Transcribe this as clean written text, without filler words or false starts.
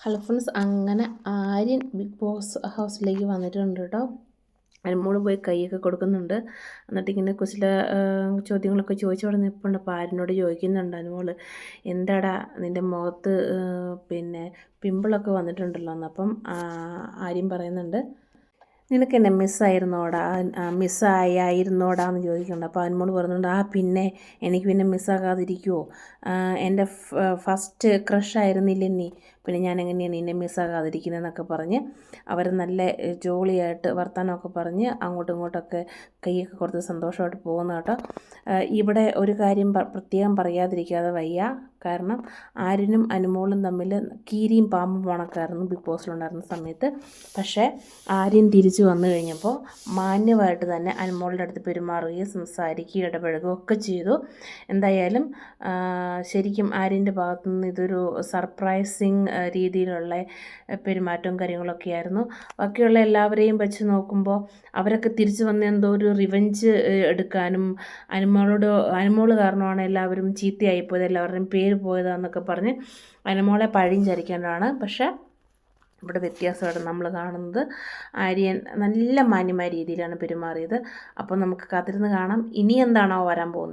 Hello friends, അങ്ങനെ Aryan big boss ഹൗസിലേക്ക് വന്നിട്ടുണ്ട് കേട്ടോ. അനുമോള് പോയി കൈയൊക്കെ കൊടുക്കുന്നുണ്ട്. എന്നിട്ട് ഇങ്ങനെ ചില ചോദ്യങ്ങളൊക്കെ ചോദിച്ചവിടെ നിൽപ്പുണ്ട്. അപ്പോൾ ആര്യനോട് ചോദിക്കുന്നുണ്ട് അനുമോള്, എന്താടാ നിൻ്റെ മുഖത്ത് പിന്നെ പിമ്പിളൊക്കെ വന്നിട്ടുണ്ടല്ലോ എന്ന്. അപ്പം ആര്യൻ പറയുന്നുണ്ട്, നിനക്ക് എന്നെ മിസ്സായിരുന്നോടാ മിസ്സായിരുന്നോടാന്ന് ചോദിക്കുന്നുണ്ട്. അപ്പോൾ അനുമോള് പറയുന്നുണ്ട്, പിന്നെ എനിക്ക് പിന്നെ മിസ്സാകാതിരിക്കുമോ, എൻ്റെ ഫസ്റ്റ് ക്രഷായിരുന്നില്ലേ നീ, പിന്നെ ഞാൻ എങ്ങനെയാണ് നിന്നെ മിസ്സാകാതിരിക്കുന്നതെന്നൊക്കെ പറഞ്ഞ് അവർ നല്ല ജോളിയായിട്ട് വർത്തമാനമൊക്കെ പറഞ്ഞ് അങ്ങോട്ടും ഇങ്ങോട്ടൊക്കെ കൈയൊക്കെ കൊടുത്ത് സന്തോഷമായിട്ട് പോകുന്ന കേട്ടോ. ഇവിടെ ഒരു കാര്യം പ്രത്യേകം പറയാതിരിക്കാതെ വയ്യ. കാരണം ആര്യനും അനുമോളും തമ്മിൽ കീരിയും പാമ്പും കണക്കായിരുന്നു ബിഗ് ബോസിലുണ്ടായിരുന്ന സമയത്ത്. പക്ഷേ ആര്യൻ തിരിച്ചു വന്നു കഴിഞ്ഞപ്പോൾ മാന്യമായിട്ട് തന്നെ അനുമോളുടെ അടുത്ത് പെരുമാറുകയും സംസാരിക്കുകയും ഇടപഴകുകയും ഒക്കെ ചെയ്തു. എന്തായാലും ശരിക്കും ആര്യൻ്റെ ഭാഗത്തുനിന്ന് ഇതൊരു സർപ്രൈസിങ് രീതിയിലുള്ള പെരുമാറ്റവും കാര്യങ്ങളൊക്കെ ആയിരുന്നു. ബാക്കിയുള്ള എല്ലാവരെയും വെച്ച് നോക്കുമ്പോൾ അവരൊക്കെ തിരിച്ചു വന്ന് എന്തോ ഒരു റിവെഞ്ച് എടുക്കാനും അനുമോള് കാരണമാണ് എല്ലാവരും ചീത്തയായിപ്പോയത്, എല്ലാവരുടെയും പേര് പോയതാന്നൊക്കെ പറഞ്ഞ് അനുമോളെ പഴിയും ചരിക്കേണ്ടതാണ്. പക്ഷേ ഇവിടെ വ്യത്യാസമായിട്ട് നമ്മൾ കാണുന്നത് ആര്യൻ നല്ല മാന്യമായ രീതിയിലാണ് പെരുമാറിയത്. അപ്പോൾ നമുക്ക് കാത്തിരുന്ന് കാണാം ഇനി എന്താണോ വരാൻ പോകുന്നത്.